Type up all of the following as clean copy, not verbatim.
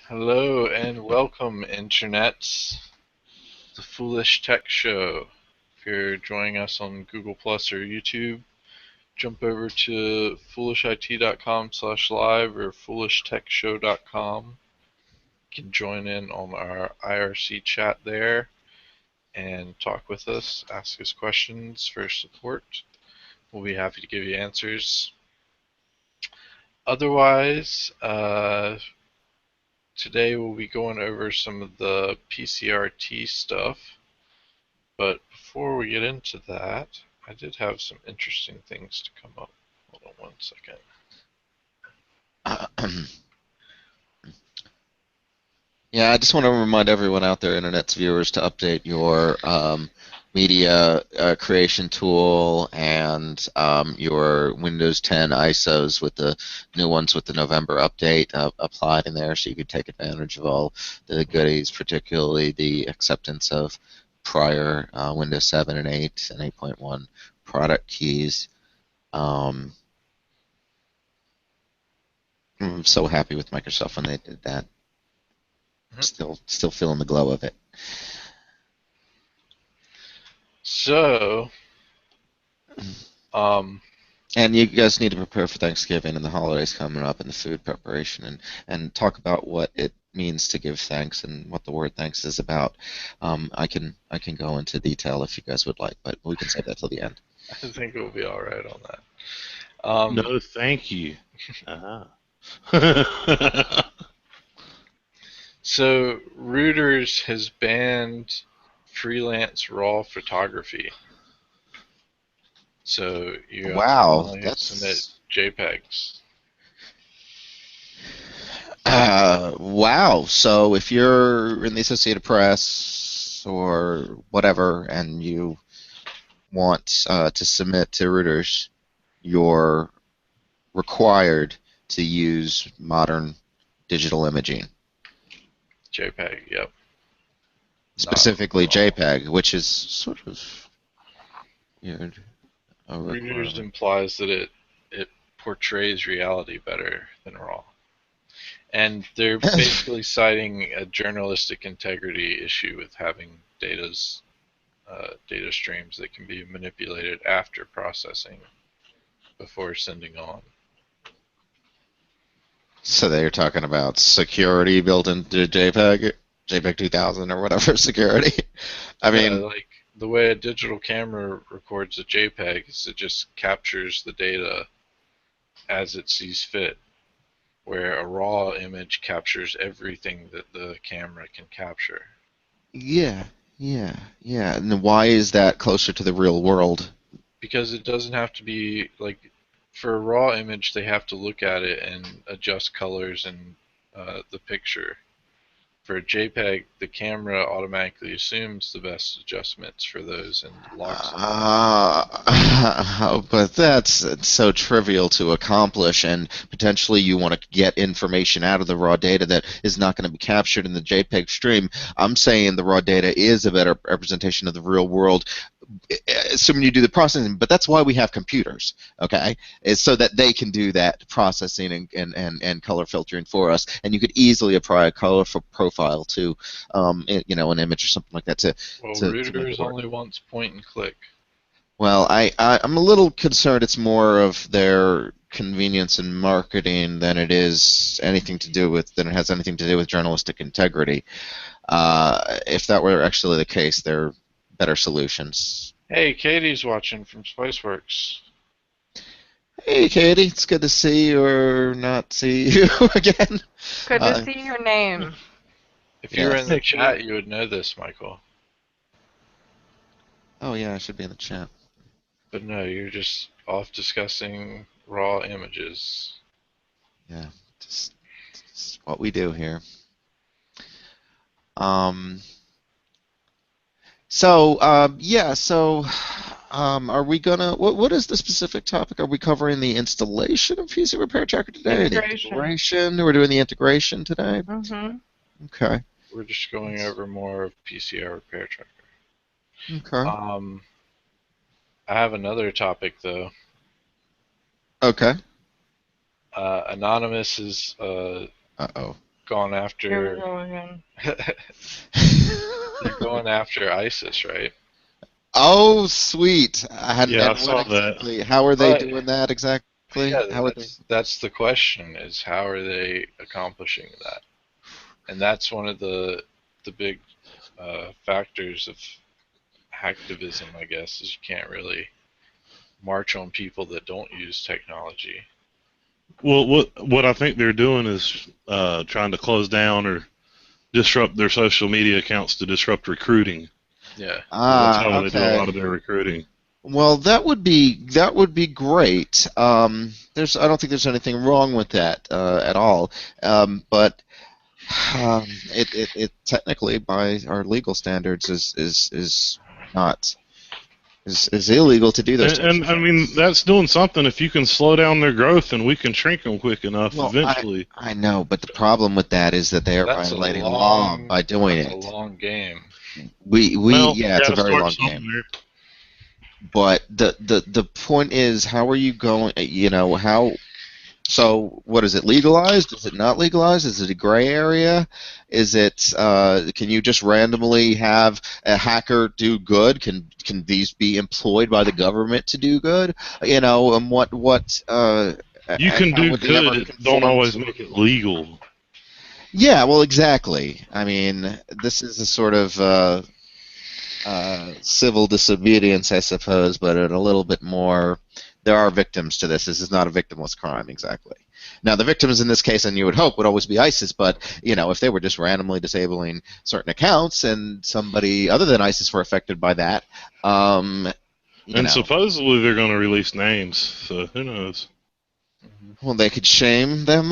Hello and welcome, internets. The Foolish Tech Show. If you're joining us on Google Plus or YouTube, jump over to foolishit.com/live or foolishtechshow.com. You can join in on our IRC chat there and talk with us, ask us questions for support. We'll be happy to give you answers. Otherwise, today we'll be going over some of the PCRT stuff, but before we get into that, I did have some interesting things to come up. Hold on one second. Yeah, I just want to remind everyone out there, Internet's viewers, to update your media creation tool and your Windows 10 ISOs with the new ones with the November update applied in there, so you could take advantage of all the goodies, particularly the acceptance of prior Windows 7 and 8 and 8.1 product keys. I'm so happy with Microsoft when they did that. Still feeling the glow of it. So, and you guys need to prepare for Thanksgiving and the holidays coming up and the food preparation and talk about what it means to give thanks and what the word thanks is about. I can go into detail if you guys would like, but we can save that till the end. I think we'll be all right on that. No, thank you. So, Reuters has banned freelance RAW photography. So you wow, have to submit JPEGs. Wow. So if you're in the Associated Press or whatever, and you want to submit to Reuters, you're required to use modern digital imaging. JPEG, yep. Specifically JPEG, which is sort of weird. Reuters implies that it portrays reality better than RAW. And they're basically citing a journalistic integrity issue with having data streams that can be manipulated after processing before sending on. So they're talking about security built into JPEG 2000 or whatever security. I mean, like the way a digital camera records a JPEG is it just captures the data as it sees fit, where a RAW image captures everything that the camera can capture. Yeah. And why is that closer to the real world? Because it doesn't have to be, like, for a RAW image, they have to look at it and adjust colors and the picture. For a JPEG, the camera automatically assumes the best adjustments for those and locks them. But that's so trivial to accomplish, and potentially you want to get information out of the raw data that is not going to be captured in the JPEG stream. I'm saying the raw data is a better representation of the real world, assuming you do the processing, but that's why we have computers, okay? Is so that they can do that processing and color filtering for us, and you could easily apply a color profile to, an image or something like that Reuters only wants point and click. Well, I'm a little concerned it's more of their convenience in marketing than it has anything to do with journalistic integrity. If that were actually the case, there are better solutions. Hey, Katie's watching from Spiceworks. Hey, Katie, it's good to see you or not see you again. Good to see your name. If you were in the chat, you would know this, Michael. Oh yeah, I should be in the chat. But no, you're just off discussing raw images. Yeah, just what we do here. Are we gonna? What is the specific topic? Are we covering the installation of PC Repair Tracker today? Integration. We're doing the integration today. Mm-hmm. Okay. We're just going over more of PCR Repair Tracker. Okay. I have another topic though. Okay. Anonymous is Uh-oh. gone Here we after. go again. They're going after ISIS, right? Oh, sweet. Yeah, I And what saw that. exactly? How are they But doing that exactly? yeah, How are they? that's the question: is how are they accomplishing that? And that's one of the big factors of hacktivism, I guess, is you can't really march on people that don't use technology. Well, what I think they're doing is trying to close down or disrupt their social media accounts to disrupt recruiting. Yeah. That's how they do a Okay. lot of their recruiting. Well, that would be great. I don't think there's anything wrong with that at all. But it technically, by our legal standards, is not is illegal to do those types And of I mean, things. that's doing something. If you can slow down their growth and we can shrink them quick enough, Well, eventually. I know, but the problem with that is that they are That's violating law by doing that's a it. long game. Well, Yeah, you it's got a to very start long game. somewhere. But the point is, how are you going? How? So what is it? Legalized? Is it not legalized? Is it a gray area? Is it? Can you just randomly have a hacker do good? Can these be employed by the government to do good? And what You and can how do would they ever good, don't conform always to? make it legal. Yeah, well, exactly. I mean, this is a sort of civil disobedience, I suppose, but a little bit more. There are victims to this. This is not a victimless crime, exactly. Now, the victims in this case, and you would hope, would always be ISIS, but, if they were just randomly disabling certain accounts and somebody other than ISIS were affected by that, And supposedly they're going to release names, so who knows? well, they could shame them.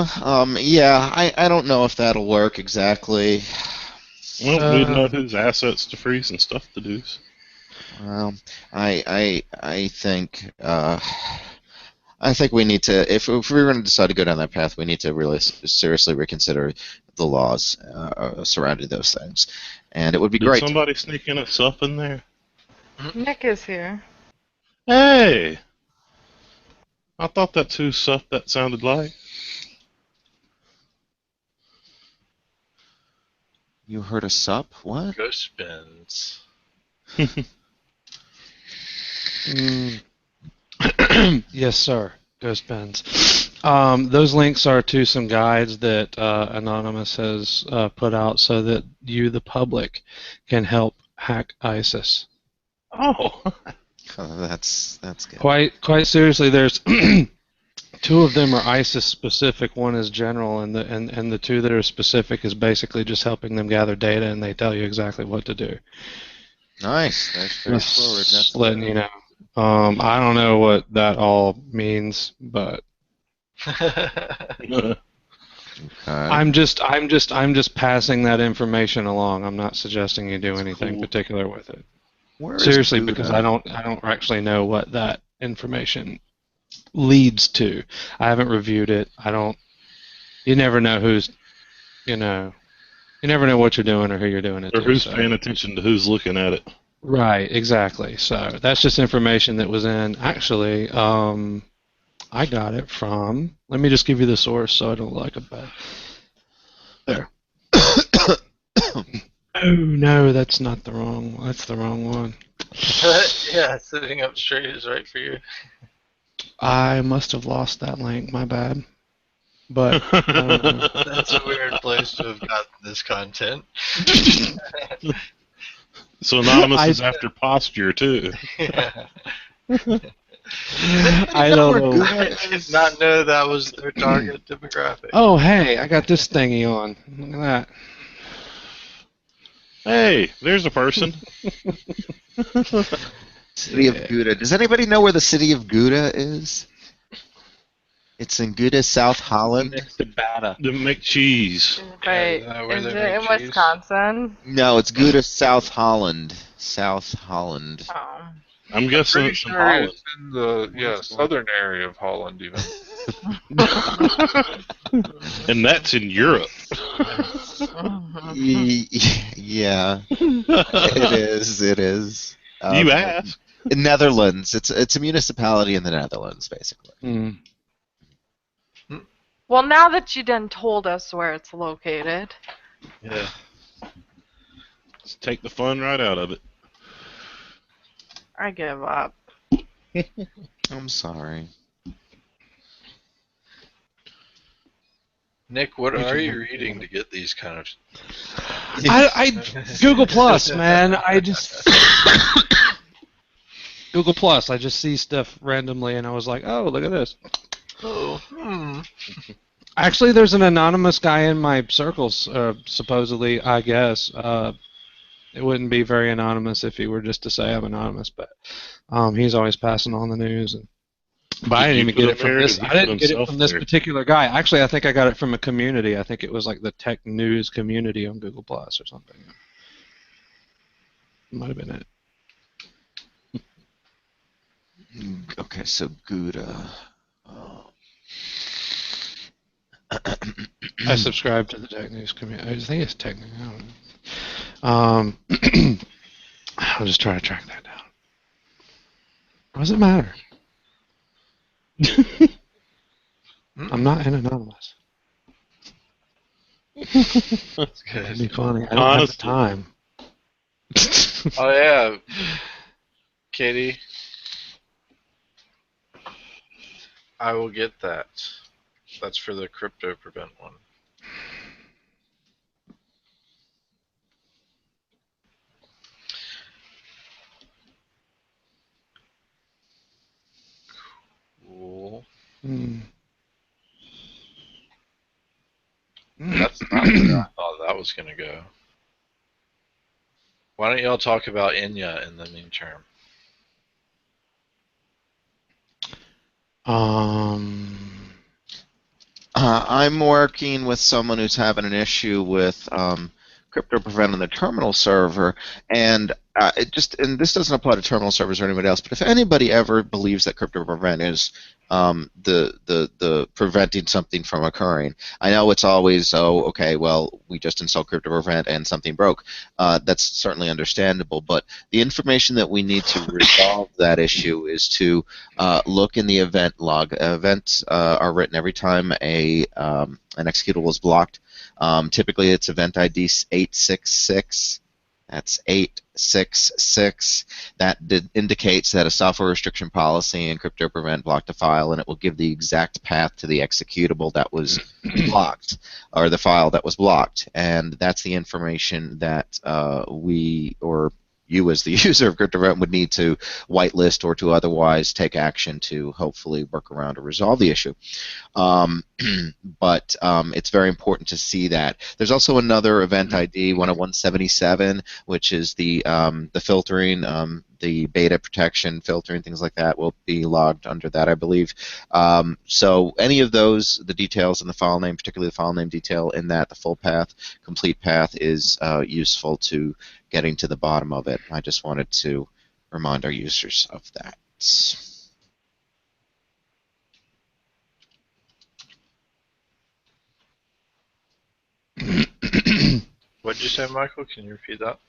Yeah, I don't know if that'll work exactly. Well, we'd know whose assets to freeze and stuff to do. Well, I think I think we need to, if we're going to decide to go down that path, we need to really seriously reconsider the laws surrounding those things, and it would be Did great. somebody sneak in a sup in there? Nick is here. Hey! I thought that's who sup that sounded like. You heard a sup? What? Ghost bins. Yes, sir. Ghost bins. Those links are to some guides that Anonymous has put out so that you, the public, can help hack ISIS. Oh! That's good. Quite seriously, there's two of them are ISIS specific. One is general, and the two that are specific is basically just helping them gather data, and they tell you exactly what to do. Nice. That's straightforward. Just letting you know. I don't know what that all means, but I'm just passing that information along. I'm not suggesting you do anything particular with it. Seriously, because I don't actually know what that information leads to. I haven't reviewed it. You never know who's, you never know what you're doing or who you're doing it to. Or who's paying attention to who's looking at it. Right, exactly. So that's just information that was in. Actually, I got it from. Let me just give you the source so I don't look like a bad. There. Oh no, that's not the wrong. That's the wrong one. Yeah, sitting up straight is right for you. I must have lost that link. My bad. But That's a weird place to have gotten this content. So Anonymous is after posture too. Yeah. I don't know. I did not know that was their target demographic. Oh hey, I got this thingy on. Look at that. Hey, there's a person. City of Gouda. Does anybody know where the city of Gouda is? It's in Gouda, South Holland. To make cheese. Wait, where is they it make in cheese? Wisconsin? No, it's Gouda, South Holland. South Holland. Oh. I'm guessing Pretty it's in sure Holland. it's in the southern area of Holland, even. And that's in Europe. Yeah, it is. You asked. Netherlands. It's a municipality in the Netherlands, basically. Mm. Well, now that you done told us where it's located. Yeah. Let's take the fun right out of it. I give up. I'm sorry. Nick, what are you reading to get these kind of... I Google Plus, man. I just Google Plus. I just see stuff randomly, and I was like, oh, look at this. Oh. Actually, there's an anonymous guy in my circles, supposedly, I guess. It wouldn't be very anonymous if he were just to say I'm anonymous, but he's always passing on the news. But I didn't even get it from this. I didn't get it from this particular guy. Actually, I think I got it from a community. I think it was like the tech news community on Google Plus or something. Might have been it. Okay, so Gouda. I subscribe to the tech news community. I think it's tech news. I don't know. I'll just try to track that down. What does it matter? I'm not an anonymous. That's good. That'd be funny. I don't have the time. Oh, yeah. Katie. I will get that. That's for the crypto prevent one. Cool. That's not where I thought that was going to go. Why don't y'all talk about Enya in the meantime? I'm working with someone who's having an issue with crypto prevent on the terminal server, and and this doesn't apply to terminal servers or anybody else, but if anybody ever believes that crypto prevent is the preventing something from occurring, I know it's always, oh, okay, well, we just installed crypto prevent and something broke. That's certainly understandable, but the information that we need to resolve that issue is to look in the event log. Events are written every time an executable is blocked. Typically, it's event ID 866. That's 866. That indicates that a software restriction policy in crypto prevent blocked a file, and it will give the exact path to the executable that was blocked, or the file that was blocked. And that's the information that we, or you as the user of crypto prevent, would need to whitelist or to otherwise take action to hopefully work around or resolve the issue. But it's very important to see that. There's also another event ID 10177, which is the filtering, the beta protection, filtering, things like that will be logged under that, I believe. So any of those, the details in the file name, particularly the file name detail in that, the full path, complete path, is useful to getting to the bottom of it. I just wanted to remind our users of that. What'd you say, Michael? Can you repeat that?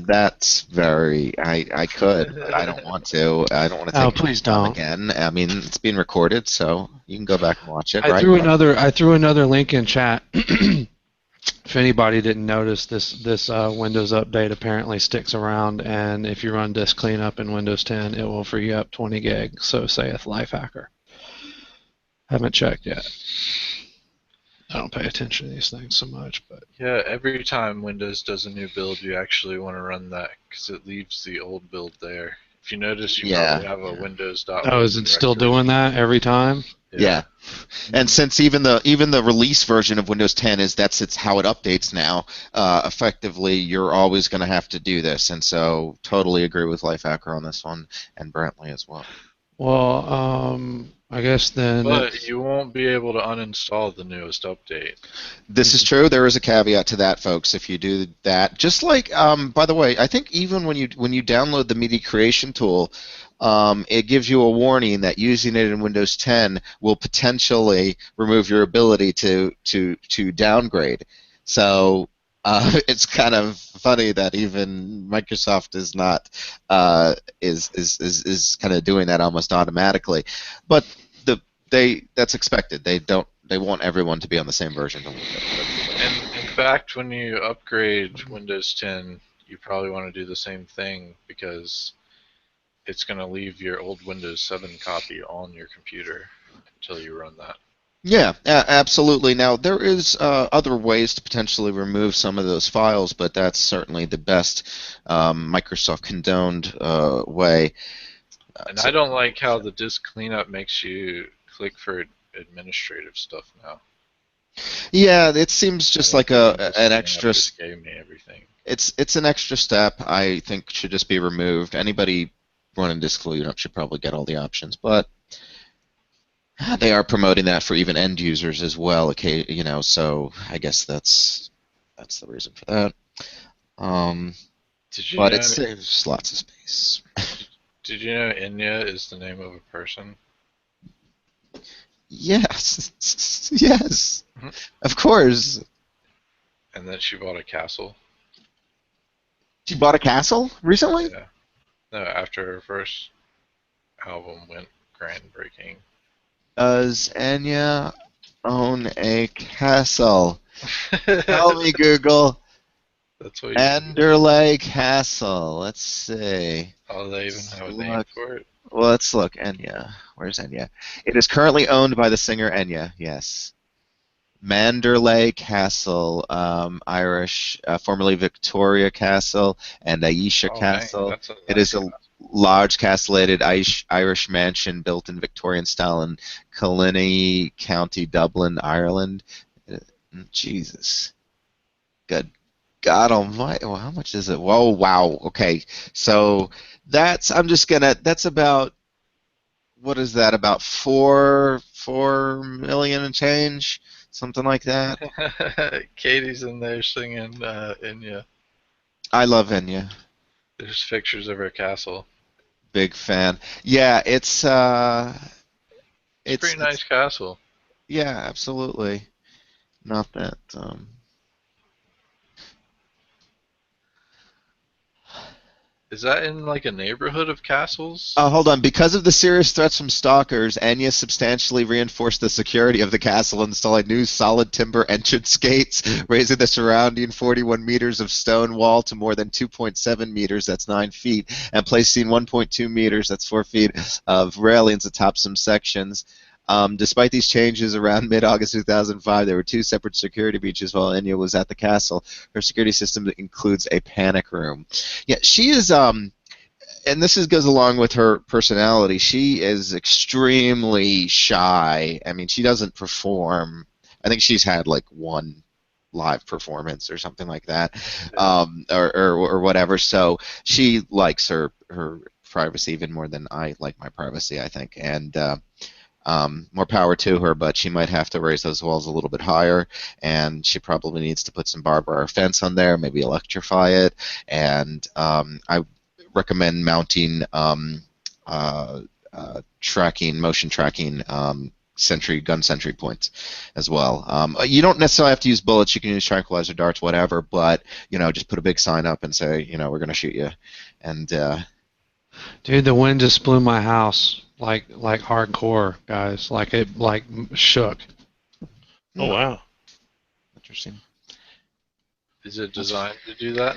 That's very. I could, but I don't want to. I don't want to take please don't. again. I mean, it's being recorded, so you can go back and watch it. I threw another link in chat. If anybody didn't notice, this Windows update apparently sticks around, and if you run disk cleanup in Windows 10, it will free up 20 gig. So saith Lifehacker. Haven't checked yet. I don't pay attention to these things so much, but yeah, every time Windows does a new build, you actually want to run that because it leaves the old build there. If you notice, you probably have a Windows. Oh, is it still doing that every time? Yeah. And since even the release version of Windows 10 is it's how it updates now, effectively you're always going to have to do this, and so totally agree with Lifehacker on this one, and Brantley as well. Well, I guess then. But you won't be able to uninstall the newest update. This is true. There is a caveat to that, folks. If you do that, just like, by the way, I think even when you download the media creation tool, it gives you a warning that using it in Windows 10 will potentially remove your ability to downgrade. So it's kind of funny that even Microsoft is not is kind of doing that almost automatically. But that's expected. They want everyone to be on the same version. And in fact, when you upgrade Windows 10, you probably want to do the same thing because it's going to leave your old Windows 7 copy on your computer until you run that. Yeah, absolutely. Now, there is other ways to potentially remove some of those files, but that's certainly the best Microsoft condoned way. And I don't like how the disk cleanup makes you click for administrative stuff now. Yeah, it seems just like an extra. Just gave me everything. It's an extra step. I think should just be removed. Anybody running disk cleanup should probably get all the options, but they are promoting that for even end users as well. Okay, so I guess that's the reason for that. But it saves lots of space. Did you know Enya is the name of a person? Yes, yes, of course. And then she bought a castle. She bought a castle recently? Yeah. No, after her first album went groundbreaking. Does Enya own a castle? Tell me, Google. That's what Anderlecht Castle. Let's see. Oh, they even have a name for it? Well, let's look. Enya. Where's Enya? It is currently owned by the singer Enya, yes. Manderley Castle, Irish, formerly Victoria Castle, and Aisha Castle. Nice it is a large castellated Irish mansion built in Victorian style in Killiney, County Dublin, Ireland. Jesus. Good God Almighty! Well, how much is it? Whoa! Wow. Okay. So that's about. What is that? About 4 million and change. Something like that. Katie's in there singing Enya. I love Enya. There's pictures of her castle. Big fan. Yeah, it's a pretty nice castle. Yeah, absolutely. Not that. Is that in like a neighborhood of castles? Hold on. Because of the serious threats from stalkers, Enya substantially reinforced the security of the castle, installing new solid timber entrance gates, raising the surrounding 41 meters of stone wall to more than 2.7 meters, that's 9 feet, and placing 1.2 meters, that's 4 feet, of railings atop some sections. Despite these changes, around mid-August 2005, there were 2 separate security breaches while Enya was at the castle. Her security system includes a panic room. Yeah, she is, and this goes along with her personality. She is extremely shy. I mean, she doesn't perform. I think she's had like 1 live performance or something like that, or whatever. So she likes her privacy even more than I like my privacy, I think, and. More power to her, but she might have to raise those walls a little bit higher, and she probably needs to put some barbed wire fence on there, maybe electrify it, and I recommend mounting motion tracking gun sentry points as well. You don't necessarily have to use bullets. You can use tranquilizer darts, whatever, but just put a big sign up and say, we're going to shoot you, and. Dude, the wind just blew my house like hardcore, guys. Like it shook. Oh wow. Interesting. Is it designed to do that?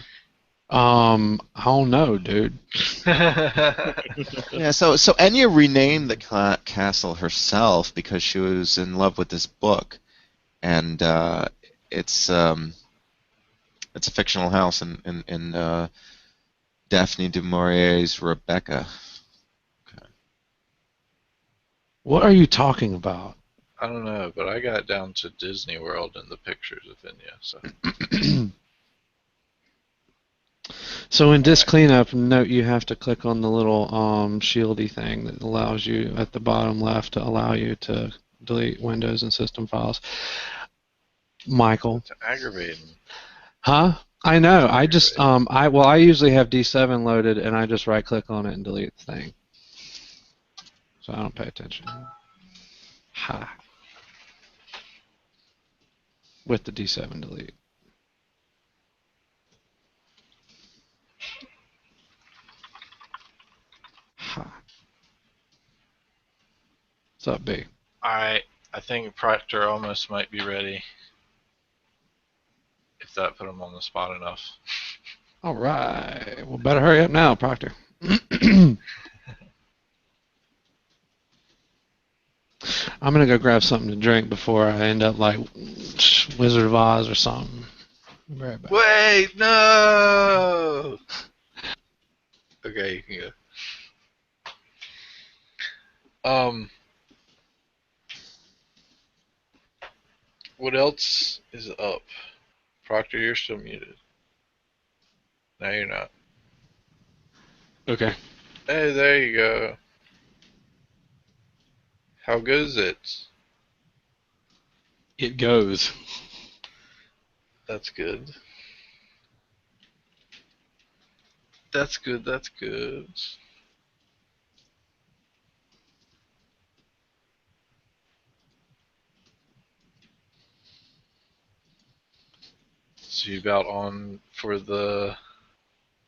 I don't know, dude. Yeah, so Enya renamed the castle herself because she was in love with this book, and it's a fictional house in Daphne du Maurier's Rebecca. Okay. What are you talking about? I don't know, but I got down to Disney World in the pictures of Enya. So in disk cleanup, note you have to click on the little shieldy thing that allows you at the bottom left to allow you to delete Windows and system files. Michael. It's aggravating. Huh? I know. I just I usually have D7 loaded and I just right click on it and delete the thing. So I don't pay attention. Ha. With the D7 delete. Ha. What's up, B? I think Proctor almost might be ready. If that put him on the spot enough. All right. Well, better hurry up now, Proctor. I'm gonna go grab something to drink before I end up like Wizard of Oz or something. Be right back. Wait, no! Okay, you can go. What else is up? Proctor, you're still muted. No, you're not. Okay. Hey, there you go. How good is it? It goes. That's good. That's good, that's good. So you about on for the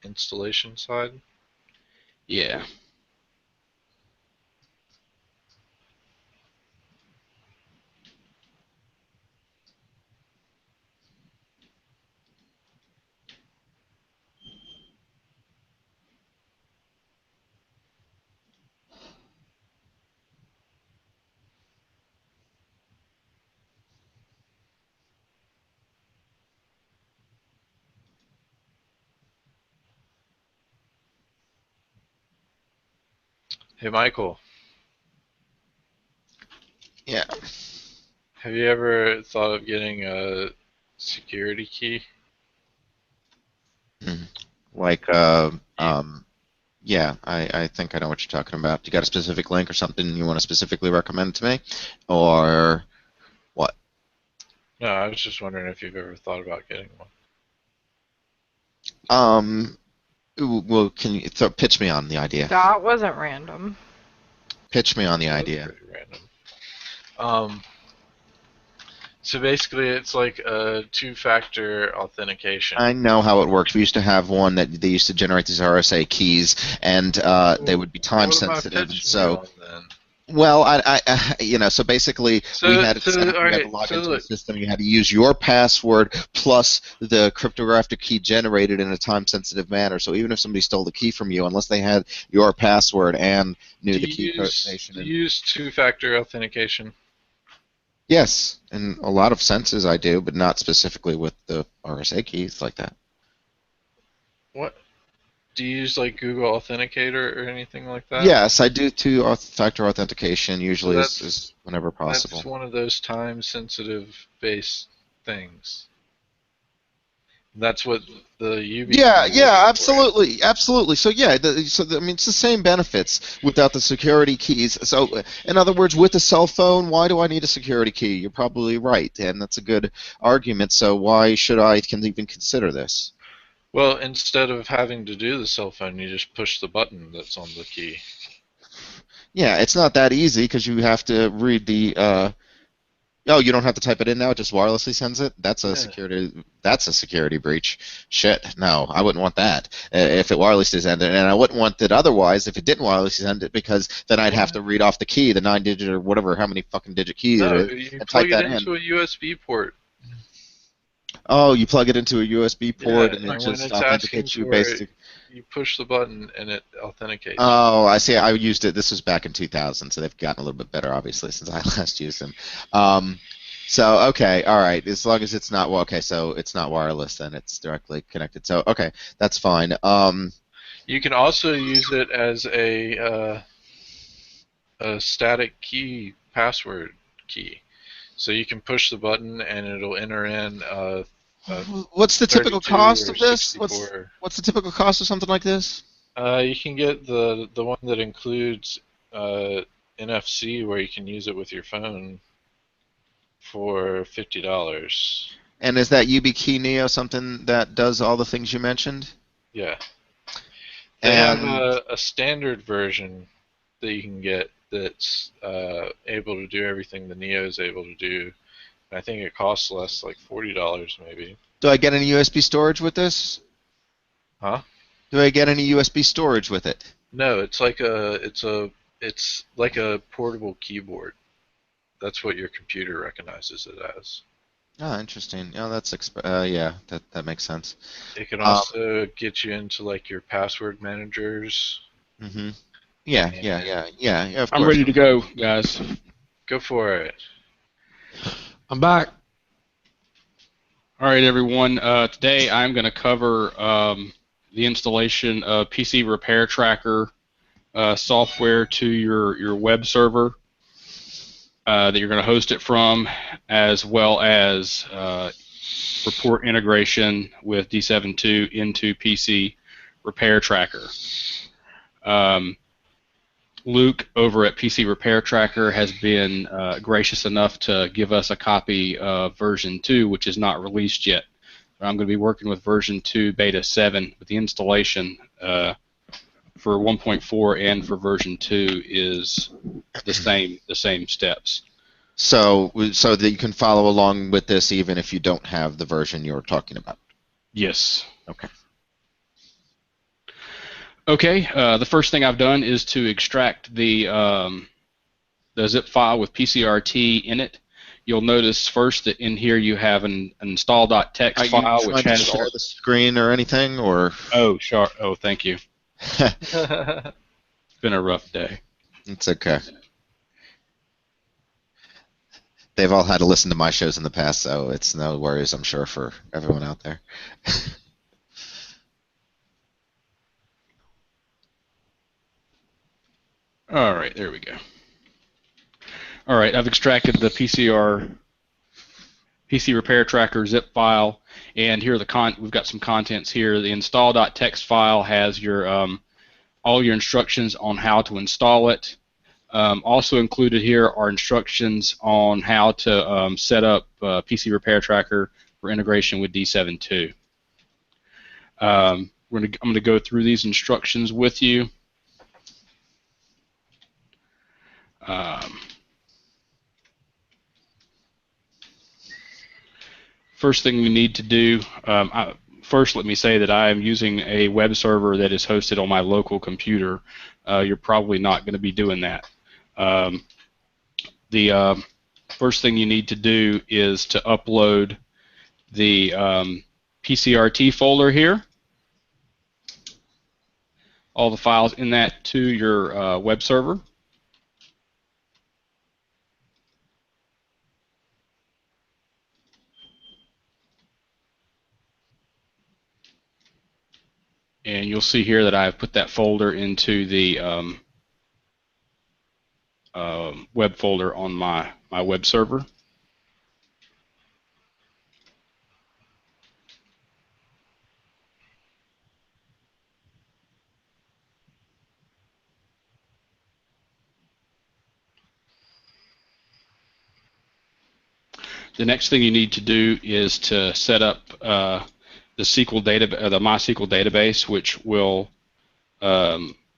installation side? Yeah. Hey, Michael. Yeah. Have you ever thought of getting a security key? Like, yeah, I think I know what you're talking about. You got a specific link or something you want to specifically recommend to me? Or what? No, I was just wondering if you've ever thought about getting one. Well, can you pitch me on the idea? That wasn't random. Pitch me on the That's idea. pretty random. So basically, it's like a two-factor authentication. I know how it works. We used to have one that they used to generate these RSA keys, and they would be time sensitive. And so, well, so basically, we had it set up. You had to log into the system. You had to use your password plus the cryptographic key generated in a time-sensitive manner. So even if somebody stole the key from you, unless they had your password and knew the key combination, do you use two-factor authentication? Yes, in a lot of senses I do, but not specifically with the RSA keys like that. What? Do you use like Google Authenticator or anything like that? Yes, I do two-factor authentication. Usually is whenever possible. That's one of those time-sensitive based things. That's what the YubiKey. Yeah, absolutely. So yeah, I mean, it's the same benefits without the security keys. So, in other words, with a cell phone, why do I need a security key? You're probably right, and that's a good argument. So why should I even consider this? Well, instead of having to do the cell phone, you just push the button that's on the key. Yeah, it's not that easy because you have to read the. Oh, you don't have to type it in now; it just wirelessly sends it. That's a security breach. Shit, no, I wouldn't want that if it wirelessly sent it, and I wouldn't want it otherwise if it didn't wirelessly send it, because then I'd have to read off the key, the 9-digit or whatever, how many fucking digit key it is, and type that in. You plug it into a USB port. Oh, you plug it into a USB port, and it just authenticates you basically. You push the button and it authenticates. Oh, I see. I used it. This was back in 2000, so they've gotten a little bit better, obviously, since I last used them. So okay, all right. As long as it's not so it's not wireless, then it's directly connected. So okay, that's fine. You can also use it as a static key password key. So you can push the button and it'll enter in. What's the typical cost of this? What's the typical cost of something like this? You can get the one that includes NFC, where you can use it with your phone, for $50. And is that YubiKey Neo something that does all the things you mentioned? Yeah. They have a standard version that you can get that's able to do everything the Neo is able to do. I think it costs less, like $40 maybe. Do I get any USB storage with this? Huh? Do I get any USB storage with it? No, it's like a portable keyboard. That's what your computer recognizes it as. Oh, interesting. Yeah, that makes sense. It can also get you into like your password managers. Mm-hmm. Yeah, of I'm course. ready to go, guys. Go for it. I'm back. All right, everyone. Today I'm going to cover the installation of PC Repair Tracker software to your web server that you're going to host it from, as well as report integration with D7.2 into PC Repair Tracker. Luke over at PC Repair Tracker has been gracious enough to give us a copy of version 2, which is not released yet. I'm going to be working with version 2 beta 7 with the installation for 1.4 and for version 2 is the same steps. So that you can follow along with this even if you don't have the version you're talking about. Yes. Okay. Okay. The first thing I've done is to extract the zip file with PCRT in it. You'll notice first that in here you have an install.txt file which has share the screen or anything, or? Oh, sure. Oh, thank you. It's been a rough day. It's okay. They've all had to listen to my shows in the past, so it's no worries, I'm sure, for everyone out there. All right, there we go. All right, I've extracted the PC Repair Tracker zip file, and here are we've got some contents here. The install.txt file has your all your instructions on how to install it. Also included here are instructions on how to set up PC Repair Tracker for integration with D7.2. I'm going to go through these instructions with you. First thing we need to do, first let me say that I am using a web server that is hosted on my local computer. You're probably not going to be doing that. The first thing you need to do is to upload the PCRT folder here, all the files in that to your web server. And you'll see here that I've put that folder into the web folder on my web server. The next thing you need to do is to set up the MySQL database, which will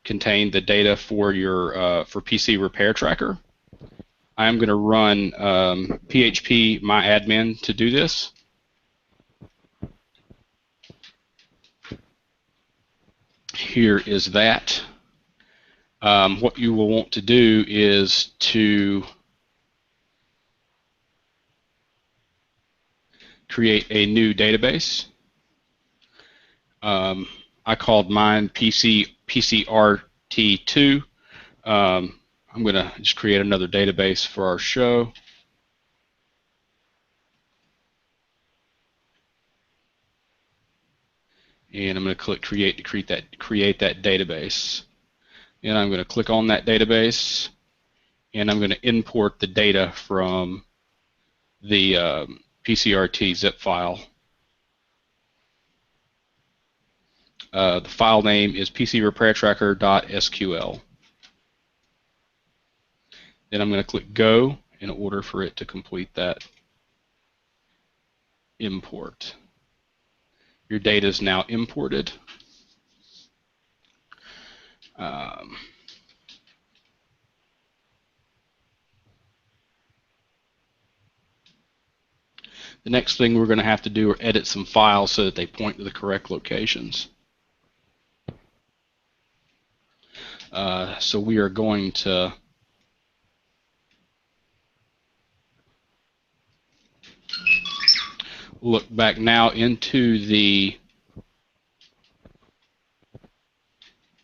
contain the data for your for PC Repair Tracker. I'm going to run PHP myadmin to do this. Here is that. What you will want to do is to create a new database. I called mine PCRT2. I'm going to just create another database for our show. And I'm going to click create to create that database. And I'm going to click on that database, and I'm going to import the data from the PCRT zip file. The file name is pcrepairtracker.sql. Then I'm going to click Go in order for it to complete that import. Your data is now imported. The next thing we're going to have to do are edit some files so that they point to the correct locations. So we are going to look back now into the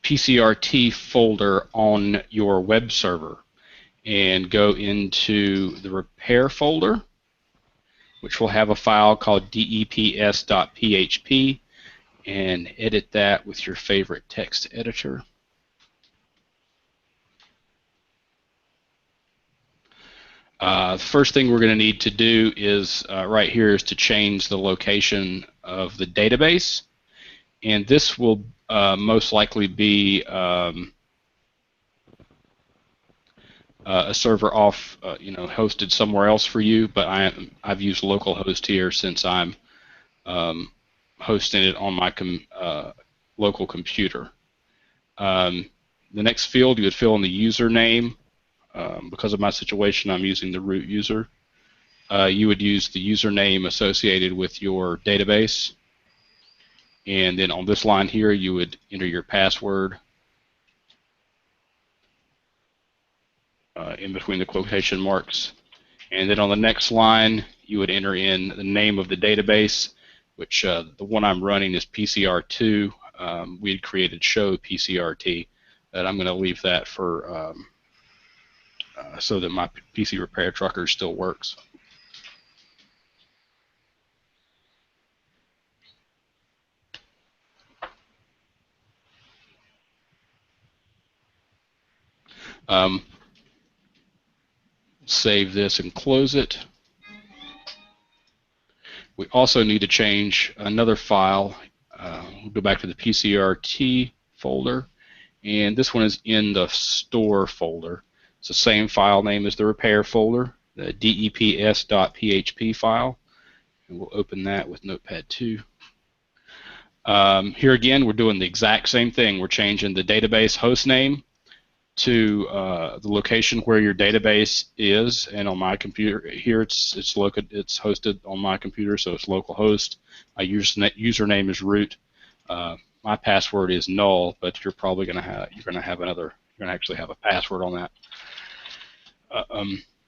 PCRT folder on your web server and go into the repair folder, which will have a file called deps.php, and edit that with your favorite text editor. The first thing we're going to need to do is right here is to change the location of the database, and this will most likely be a server off, hosted somewhere else for you. But I've used localhost here since I'm hosting it on my local computer. The next field you would fill in the username. Because of my situation, I'm using the root user. You would use the username associated with your database. And then on this line here, you would enter your password in between the quotation marks. And then on the next line, you would enter in the name of the database, which the one I'm running is PCR2. We had created show PCRT, but I'm going to leave that for so that my PC repair trucker still works. Save this and close it. We also need to change another file. We'll go back to the PCRT folder, and this one is in the store folder. It's the same file name as the repair folder, the deps.php file, and we'll open that with Notepad 2. Here again, we're doing the exact same thing. We're changing the database host name to the location where your database is, and on my computer here it's hosted on my computer, so it's localhost. My username is root. My password is null, but you're probably going to actually have a password on that.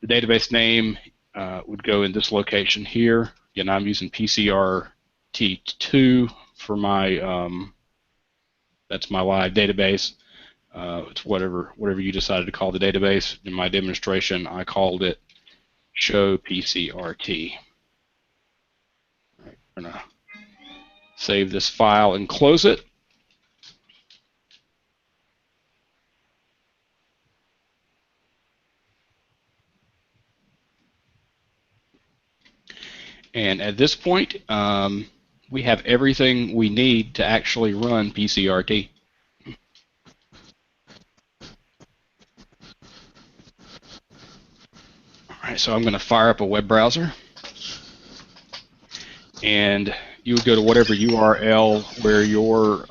The database name would go in this location here. Again, I'm using PCRT2 for my that's my live database. It's whatever you decided to call the database. In my demonstration, I called it show PCRT. All right, we're gonna save this file and close it. And at this point, we have everything we need to actually run PCRT. All right, so I'm going to fire up a web browser, and you would go to whatever URL where you're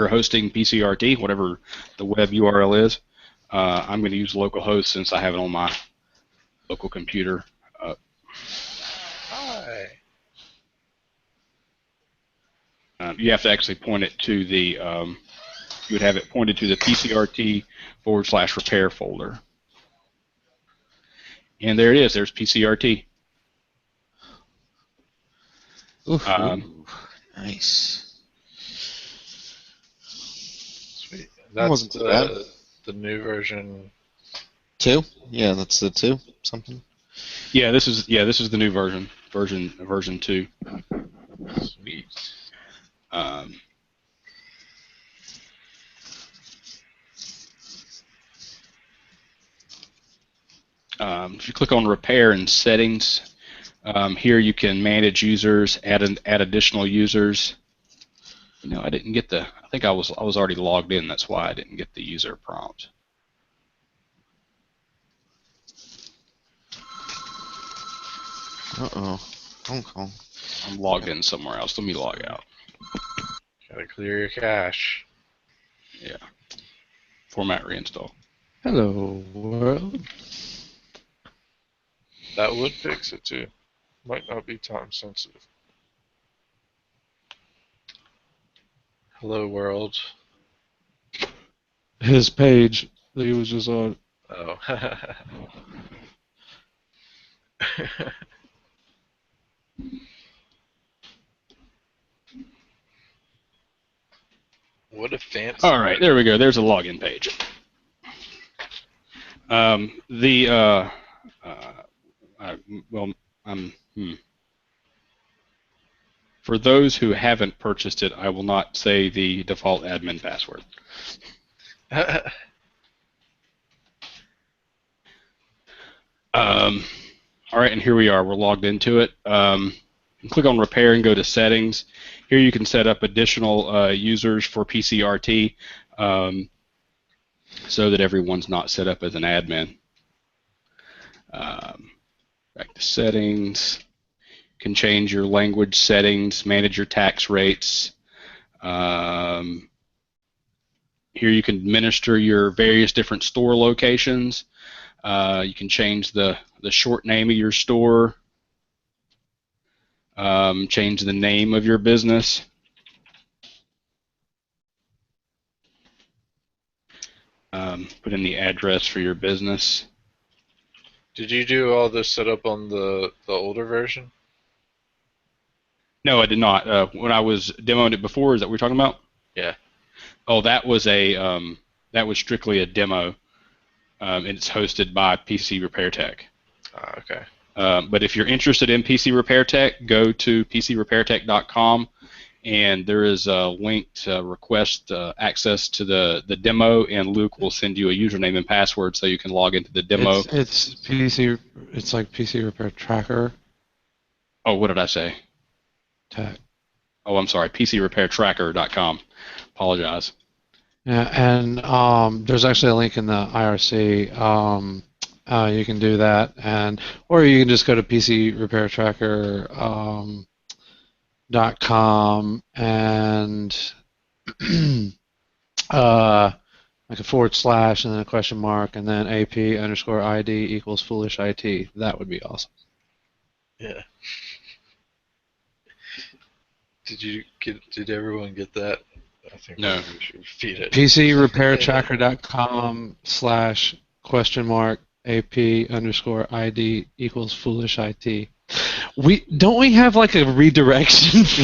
hosting PCRT, whatever the web URL is. I'm going to use localhost since I have it on my local computer. Hi. You have to actually point it to the, you would have it pointed to the PCRT/repair folder. And there it is, there's PCRT. Nice. Sweet. That's the new version. 2? Yeah, that's the 2 something. Yeah, this is the new version 2. Sweet. If you click on repair and settings, here you can manage users, add additional users. I didn't get I think I was already logged in. That's why I didn't get the user prompt. Uh-oh. Phone call. I'm logged in somewhere else. Let me log out. Gotta clear your cache. Yeah. Format reinstall. Hello, world. That would fix it too. Might not be time sensitive. Hello, world. His page that he was just on. Oh. What a fancy. All right, there we go. There's a login page. For those who haven't purchased it, I will not say the default admin password. All right, and here we are. We're logged into it. Click on Repair and go to Settings. Here you can set up additional users for PCRT so that everyone's not set up as an admin. Back to Settings. You can change your language settings, manage your tax rates. Here you can administer your various different store locations. You can change the short name of your store, change the name of your business. Put in the address for your business. Did you do all this setup on the older version? No, I did not. When I was demoing it before, is that what you're talking about? Yeah. Oh, that was strictly a demo, and it's hosted by PC Repair Tech. Okay. But if you're interested in PC Repair Tech, go to PCRepairTech.com, and there is a link to request access to the demo, and Luke will send you a username and password so you can log into the demo. It's PC. It's like PC Repair Tracker. Oh, what did I say? Tech. Oh, I'm sorry. PCRepairTracker.com. Apologize. Yeah, and there's actually a link in the IRC. You can do that, or you can just go to PCRepairTracker.com and like a / and then a question mark and then AP_ID equals foolish IT. That would be awesome. Yeah. Did everyone get that? I think no. we should feed it. PCRepairTracker.com / AP_ID equals foolish IT. Don't we have like a redirection for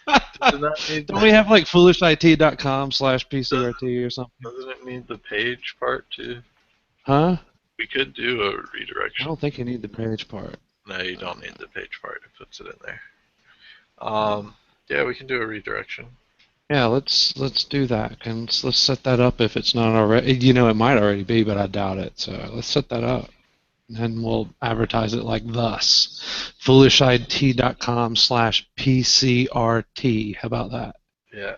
that? Don't we have like foolishit.com / PCRT or something? Doesn't it need the page part too? Huh? We could do a I redirection. don't think you need the page part. No, you don't need the page part. It puts it in there. Yeah, we can do a redirection. Yeah, let's do that. And let's set that up if it's not already. You know, it might already be, but I doubt it. So let's set that up. And then we'll advertise it like thus. foolishit.com / PCRT. How about that? Yeah.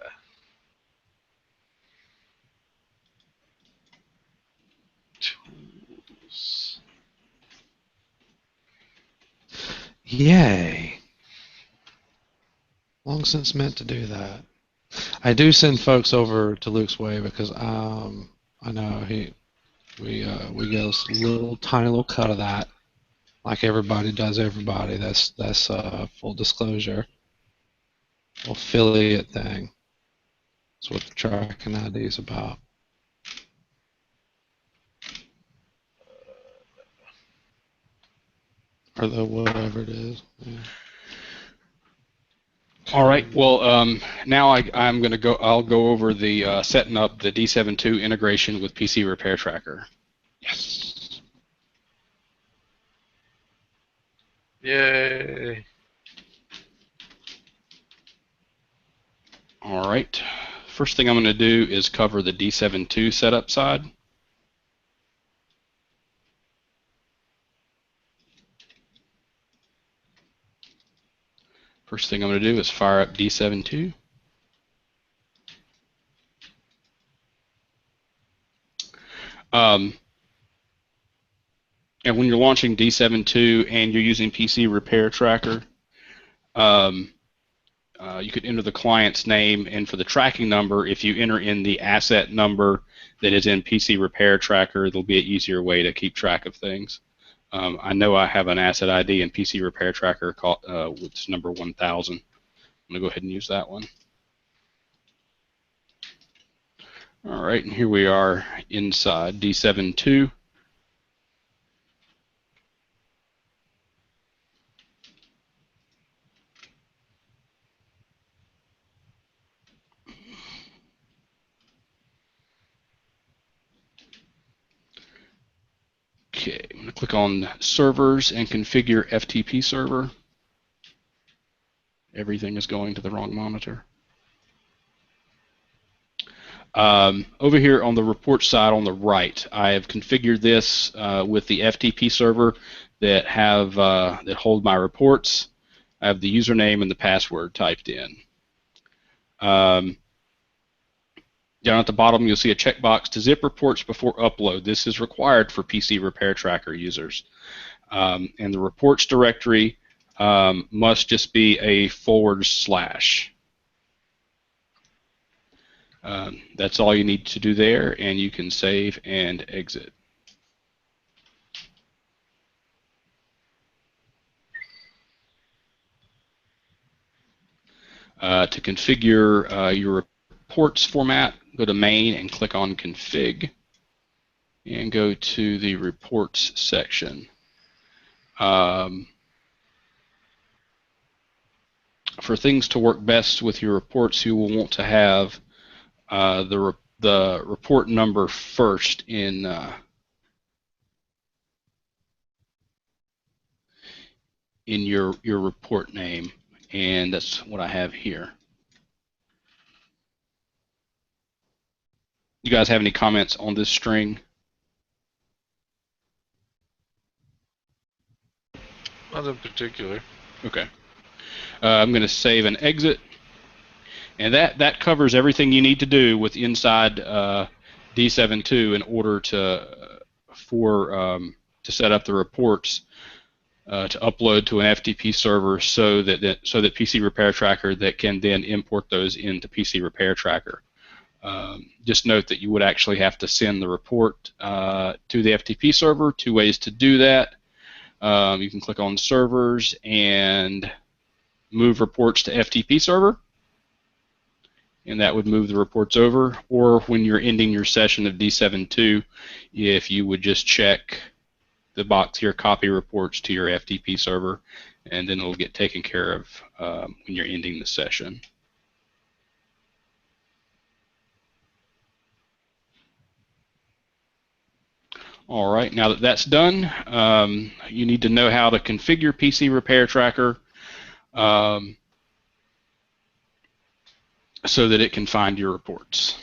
Tools. Yay. Long since meant to do that. I do send folks over to Luke's way because I know we get a little tiny little cut of that, like everybody does everybody. That's full disclosure. Affiliate thing. That's what the tracking ID is about. Or the whatever it is. Yeah. All right. Well, now I'm going to go. I'll go over the setting up the D72 integration with PC Repair Tracker. Yes. Yay. All right. First thing I'm going to do is cover the D72 setup side. First thing I'm going to do is fire up D72. And when you're launching D72 and you're using PC Repair Tracker, you could enter the client's name, and for the tracking number, if you enter in the asset number that is in PC Repair Tracker, there'll be an easier way to keep track of things. I know I have an asset ID in PC Repair Tracker called with number 1000. I'm going to go ahead and use that one. All right, and here we are inside D72. click on servers and configure FTP server. Everything is going to the wrong monitor. Over here on the report side on the right, I have configured this with the FTP server that hold my reports. I have the username and the password typed in. Down at the bottom, you'll see a checkbox to zip reports before upload. This is required for PC Repair Tracker users. And the reports directory must just be a /. That's all you need to do there, and you can save and exit. To configure your reports format, go to Main and click on Config, and go to the Reports section. For things to work best with your reports, you will want to have the report number first in your report name, and that's what I have here. You guys have any comments on this string? Not in particular. Okay. I'm going to save and exit, and that covers everything you need to do with inside D7.2 in order to set up the reports to upload to an FTP server so that PC Repair Tracker that can then import those into PC Repair Tracker. Just note that you would actually have to send the report to the FTP server. 2 ways to do that. You can click on servers and move reports to FTP server, and that would move the reports over. Or when you're ending your session of D7.2, if you would just check the box here, copy reports to your FTP server, and then it'll get taken care of when you're ending the session. All right, now that that's done, you need to know how to configure PC Repair Tracker so that it can find your reports.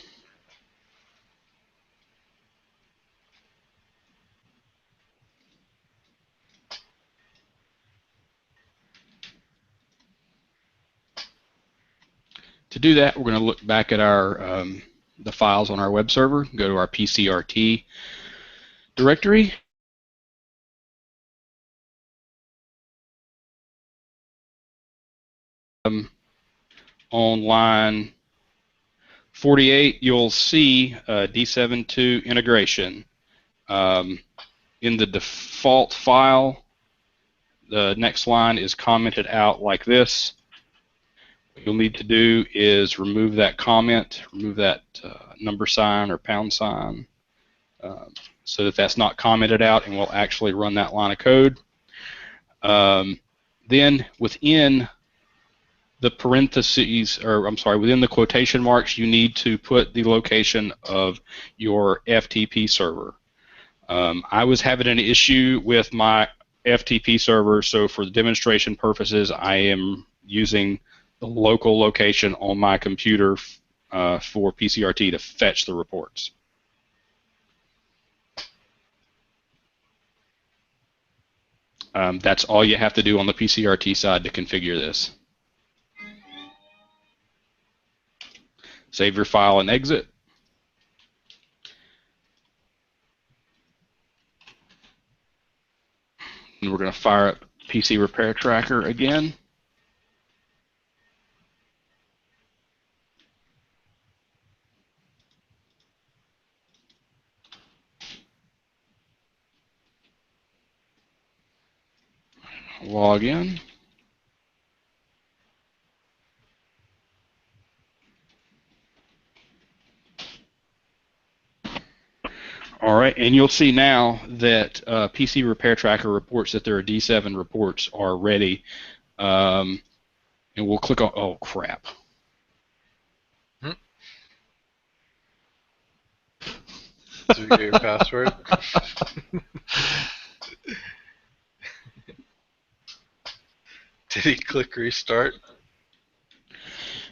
To do that, we're going to look back at our the files on our web server, go to our PCRT directory. On line 48, you'll see D7.2 integration. In the default file, the next line is commented out like this. What you'll need to do is remove that comment, remove that number sign or pound sign, so that that's not commented out, and we'll actually run that line of code. Then within the parentheses, or I'm sorry, within the quotation marks, you need to put the location of your FTP server. I was having an issue with my FTP server, so for the demonstration purposes, I am using the local location on my computer for PCRT to fetch the reports. That's all you have to do on the PCRT side to configure this. Save your file and exit. And we're going to fire up PC Repair Tracker again. Log in. All right, and you'll see now that PC Repair Tracker reports that there are D7 reports are ready. And we'll click on, oh crap. Did you get your password? Did he click restart?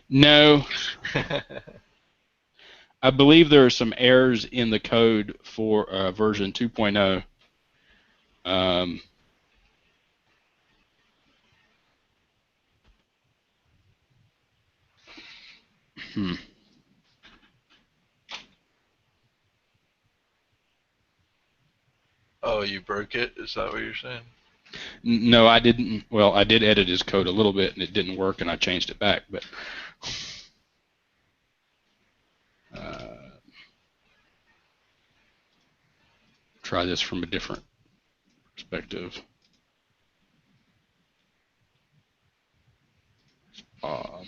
No. I believe there are some errors in the code for version 2.0. Oh, you broke it? Is that what you're saying? No, I didn't. Well, I did edit his code a little bit, and it didn't work, and I changed it back. But try this from a different perspective. Bob.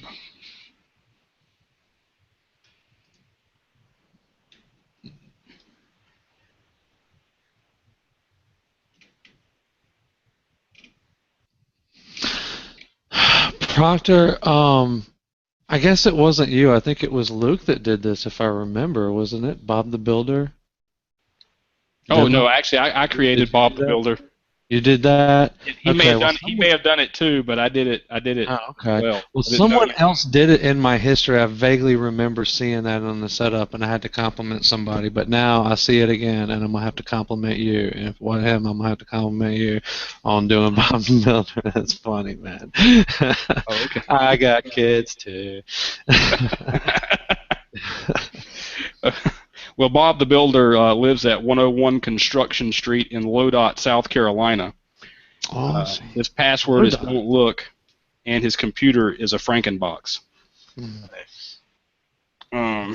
Proctor, I guess it wasn't you. I think it was Luke that did this, if I remember, wasn't it? Bob the Builder? Oh no, actually, I created Bob the Builder. You did that? He may have done. He may have done it too, but I did it. Oh, okay. Well, someone else did it in my history. I vaguely remember seeing that on the setup, and I had to compliment somebody. But now I see it again, and I'm gonna have to compliment you. And if what happened, I'm gonna have to compliment you on doing Bob the Builder. That's funny, man. Oh, okay. I got kids too. Well, Bob the Builder lives at 101 Construction Street in Lodot, South Carolina. His password is "Don't Look," and his computer is a Frankenbox. Nice. I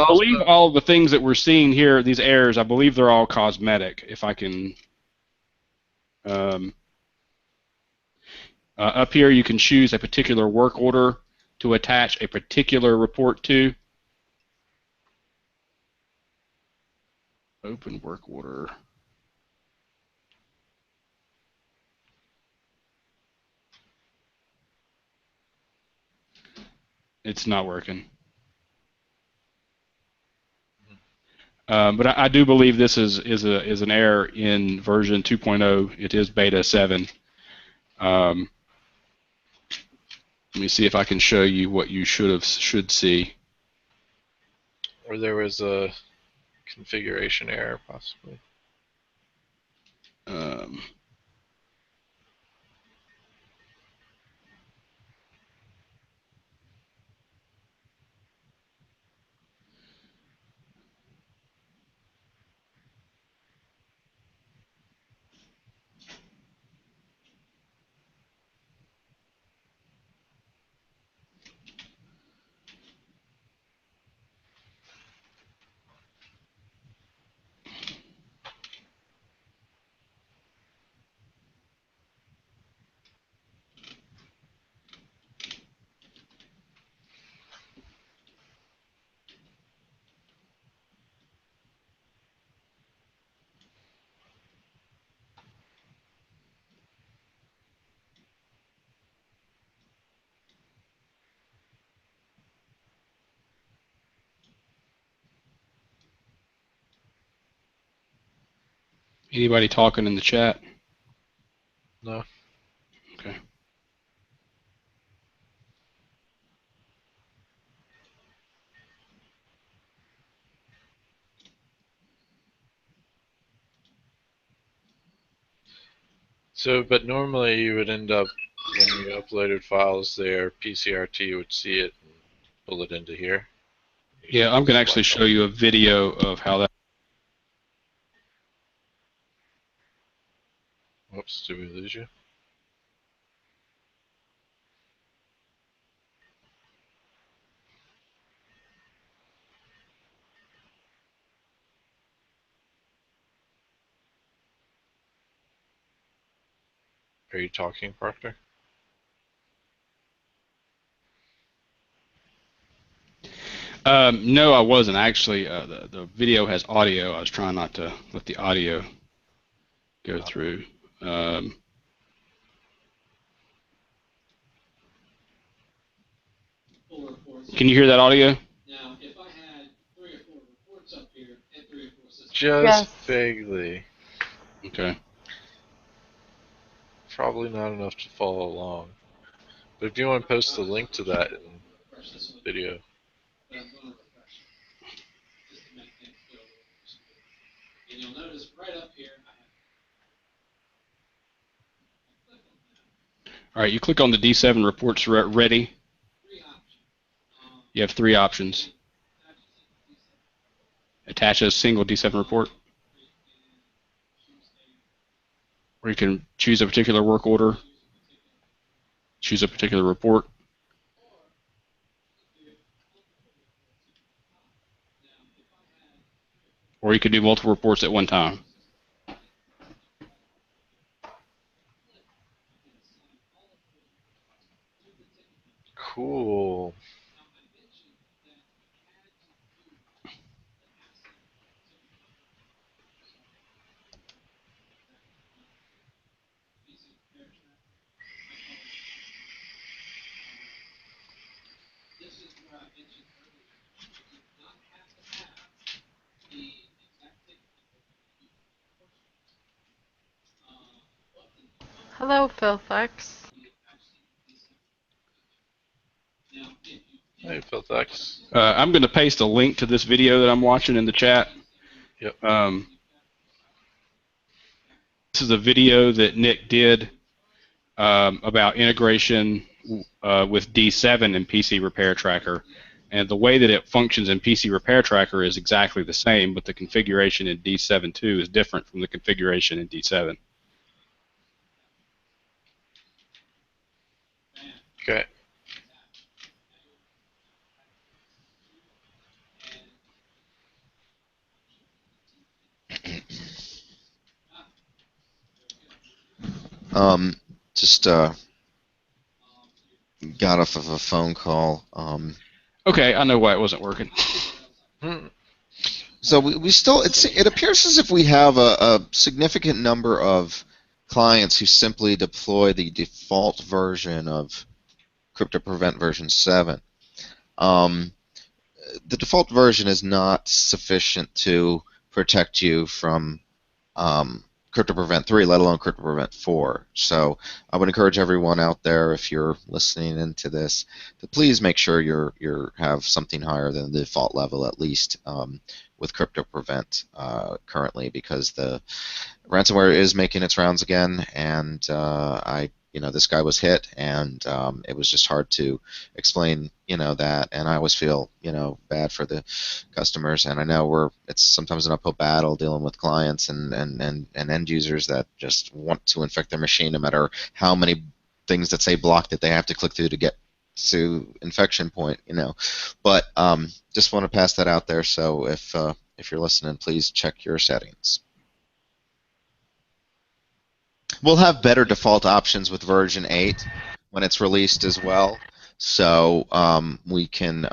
believe all of the things that we're seeing here, these errors, I believe they're all cosmetic. If I can, up here you can choose a particular work order to attach a particular report to. Open work order. It's not working. But I do believe this is an error in version 2.0. It is beta 7. Let me see if I can show you what you should see. Or there was a configuration error, possibly. Anybody talking in the chat? No. Okay. So, but normally you would end up, when you uploaded files there, PCRT would see it and pull it into here. Yeah, I'm going to actually show you a video of how that. Whoops, did we lose you? Are you talking, Proctor? No, I wasn't actually. The video has audio. I was trying not to let the audio go through. Can you hear that audio? Now, if I had 3 or 4 reports up here and 3 or 4 systems Just vaguely. Okay. Probably not enough to follow along. But if you want to post the link to that in video. All right, you click on the D7 reports ready. You have 3 options. Attach a single D7 report. Or you can choose a particular work order, choose a particular report. Or you can do multiple reports at one time. Cool. Hello, Philfex. Hey, Philfex. I'm going to paste a link to this video that I'm watching in the chat. Yep. This is a video that Nick did about integration with D7 and PC Repair Tracker. And the way that it functions in PC Repair Tracker is exactly the same, but the configuration in D7.2 is different from the configuration in D7. Okay. Just got off of a phone call. Okay, I know why it wasn't working. So we still, it appears as if we have a significant number of clients who simply deploy the default version of CryptoPrevent version 7. The default version is not sufficient to protect you from CryptoPrevent 3, let alone CryptoPrevent 4. So I would encourage everyone out there, if you're listening into this, to please make sure you have something higher than the default level, at least with CryptoPrevent currently, because the ransomware is making its rounds again, and this guy was hit, and it was just hard to explain, that, and I always feel, bad for the customers, and I know it's sometimes an uphill battle dealing with clients and end users that just want to infect their machine, no matter how many things that say block that they have to click through to get to infection point, but just want to pass that out there. So if you're listening, please check your settings. We'll have better default options with version 8 when it's released as well, so we can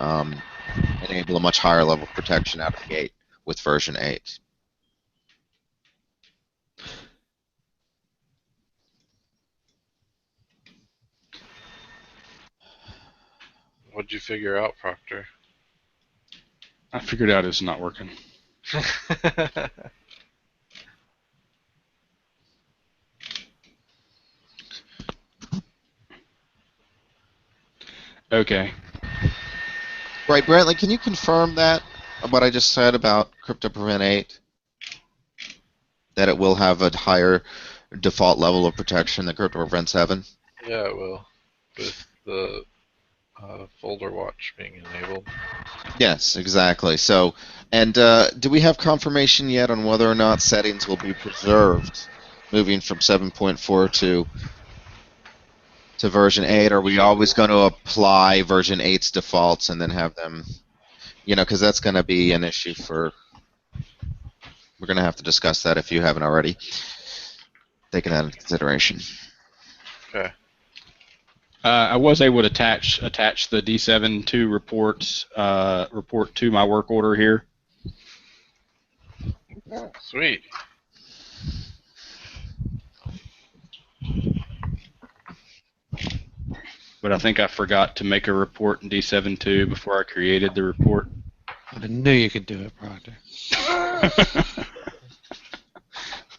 enable a much higher level of protection out of the gate with version 8. What'd you figure out, Proctor? I figured out it's not working. Okay. Right, Brantley, can you confirm that, what I just said about CryptoPrevent 8? That it will have a higher default level of protection than CryptoPrevent 7? Yeah, it will. With the folder watch being enabled. Yes, exactly. So, and do we have confirmation yet on whether or not settings will be preserved moving from 7.4 to version 8? Are we always going to apply version 8's defaults and then have them, because that's going to be an issue we're going to have to discuss that if you haven't already taken that into consideration. Okay. I was able to attach the D7.2 report to my work order here. Sweet. But I think I forgot to make a report in D7.2 before I created the report. I knew you could do it, Proctor.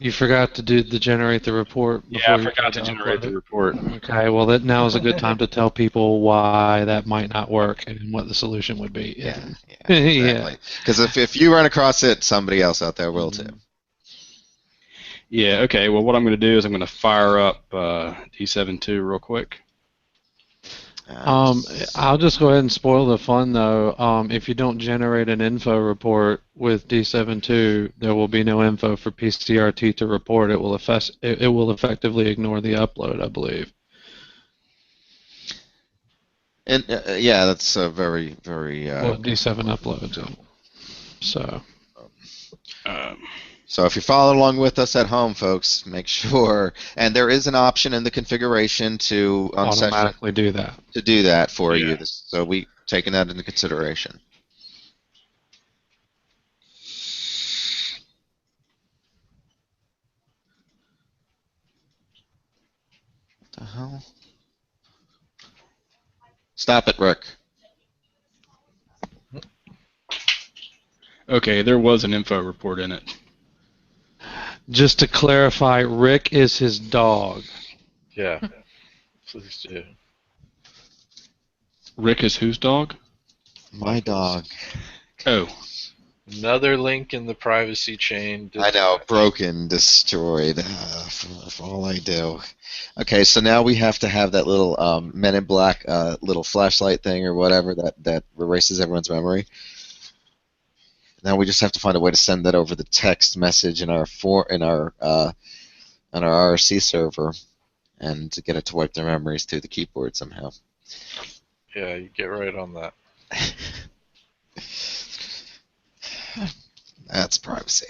You forgot to generate the report before Yeah, I you forgot to tried generate upload the it. report. Okay, well, now is a good time to tell people why that might not work and what the solution would be. Yeah, Yeah. exactly. Because if you run across it, somebody else out there will too. Yeah, okay, well, what I'm going to do is I'm going to fire up D72 real quick. I'll just go ahead and spoil the fun, though. If you don't generate an info report with D72, there will be no info for PCRT to report. It will effectively ignore the upload, I believe. And yeah, that's a very, very. Well, D7 uploads it. So if you're following along with us at home, folks, make sure, and there is an option in the configuration to automatically do that. To do that for you. So we taking that into consideration. What the hell? Stop it, Rick. Okay, there was an info report in it. Just to clarify, Rick is his dog. Yeah, please do. Rick is whose dog? My dog. Oh. Another link in the privacy chain. I know, broken, destroyed. That's all I do. Okay, so now we have to have that little Men in Black little flashlight thing or whatever that erases everyone's memory. Now we just have to find a way to send that over the text message in our RRC server, and to get it to wipe their memories through the keyboard somehow. Yeah, you get right on that. That's privacy.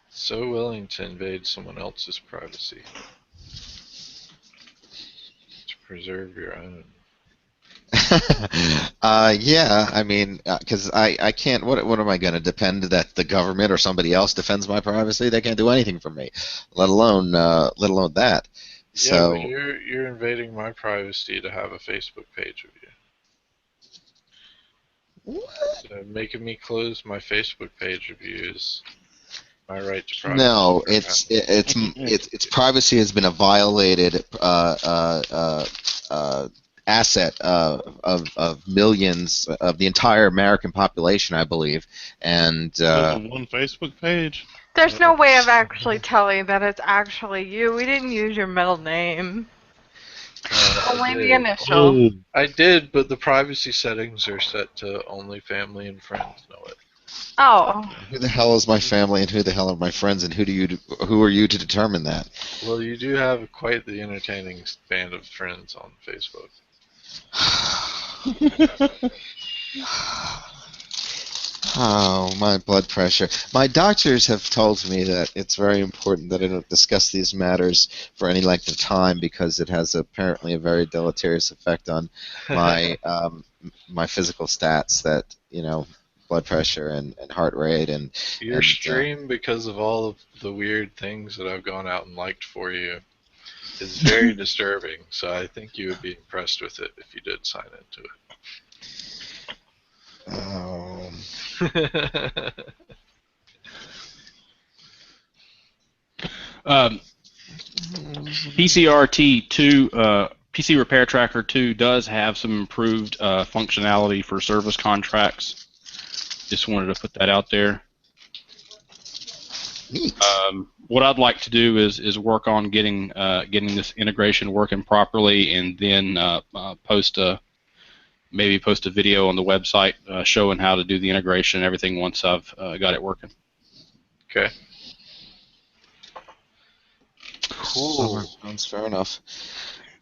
So willing to invade someone else's privacy to preserve your own. Yeah, I mean, because I can't. What am I going to depend that the government or somebody else defends my privacy? They can't do anything for me, let alone that. So yeah, but you're invading my privacy to have a Facebook page of you. what? So making me close my Facebook page of you is my right to privacy. No, it's privacy has been a violated asset of millions of the entire American population, I believe, and one Facebook page. There's no way of actually telling that it's actually you. We didn't use your middle name. Only the initial. I did, but the privacy settings are set to only family and friends know it. Oh. Who the hell is my family and who the hell are my friends and who are you to determine that? Well, you do have quite the entertaining band of friends on Facebook. Oh, my blood pressure. My doctors have told me that it's very important that I don't discuss these matters for any length of time because it has apparently a very deleterious effect on my my physical stats, that, blood pressure and heart rate and your stream, because of all of the weird things that I've gone out and liked for you, is very disturbing. So I think you would be impressed with it if you did sign into it. Oh. PCRT 2, PC Repair Tracker 2 does have some improved functionality for service contracts. Just wanted to put that out there. Neat. What I'd like to do is work on getting this integration working properly, and then maybe post a video on the website showing how to do the integration and everything once I've got it working. Okay. Cool. Sounds fair enough.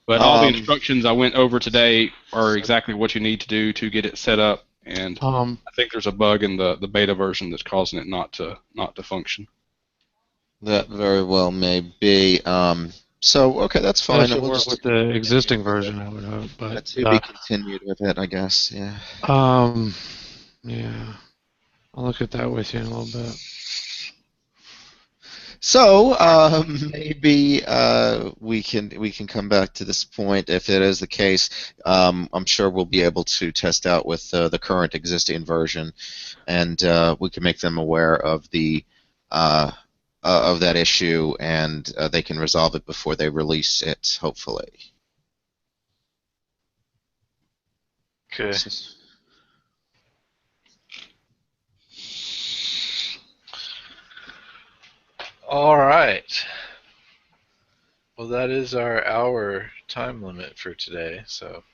But all the instructions I went over today are exactly what you need to do to get it set up, and I think there's a bug in the beta version that's causing it not to function. That very well may be. So okay, that's fine. That should work with the existing version, I would hope. But to be continued with it, I guess. Yeah. Yeah. I'll look at that with you in a little bit. So maybe we can come back to this point if it is the case. I'm sure we'll be able to test out with the current existing version, and we can make them aware of the of that issue, and they can resolve it before they release it, hopefully. Okay. All right. Well, that is our hour time limit for today, so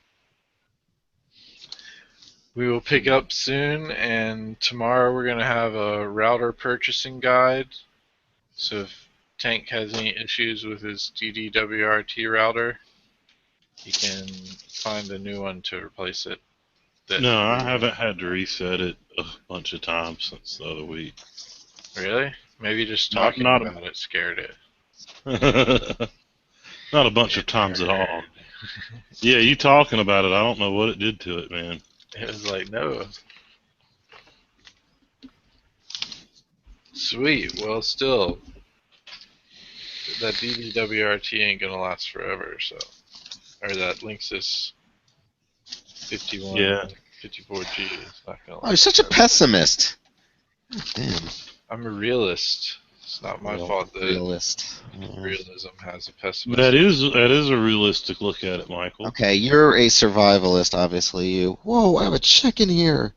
we will pick up soon, and tomorrow we're going to have a router purchasing guide. So if Tank has any issues with his DDWRT router, he can find a new one to replace it. No, I haven't had to reset it a bunch of times since the other week. Really? Maybe just talking about it scared it. Not a bunch of times at all. Yeah, you talking about it, I don't know what it did to it, man. It was like, no. Sweet. Well, still, that DDWRT ain't gonna last forever, so. Or that Linksys 54G is not gonna last. Oh, you're such a pessimist. Damn. I'm a realist. It's not my fault that realism has a pessimist. That is a realistic look at it, Michael. Okay, you're a survivalist, obviously. You. Whoa, I have a check in here.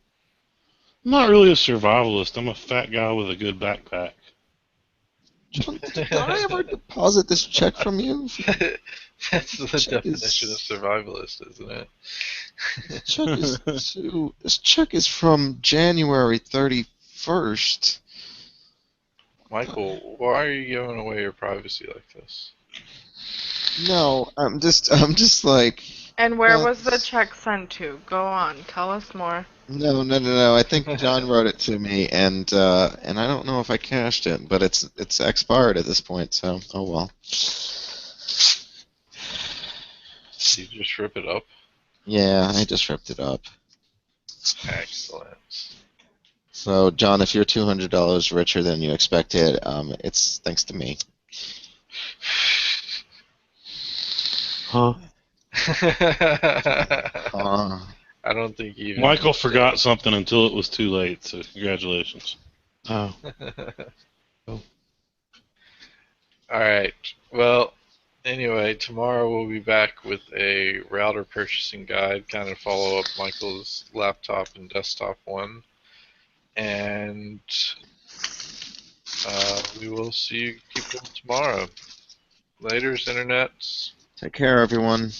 I'm not really a survivalist. I'm a fat guy with a good backpack. Did I ever deposit this check from you? That's the definition of survivalist, isn't it? This check is from January 31st. Michael, why are you giving away your privacy like this? No, I'm just like. And where was the check sent to? Go on, tell us more. No. I think John wrote it to me, and I don't know if I cashed it, but it's expired at this point. So, oh well. Did you just rip it up? Yeah, I just ripped it up. Excellent. So, John, if you're $200 richer than you expected, it's thanks to me. Huh? I don't think even Michael forgot something until it was too late, so congratulations. Oh. Alright, well, anyway, tomorrow we'll be back with a router purchasing guide, kind of follow up Michael's laptop and desktop one. And we will see you people tomorrow. Laters, internets. Take care, everyone.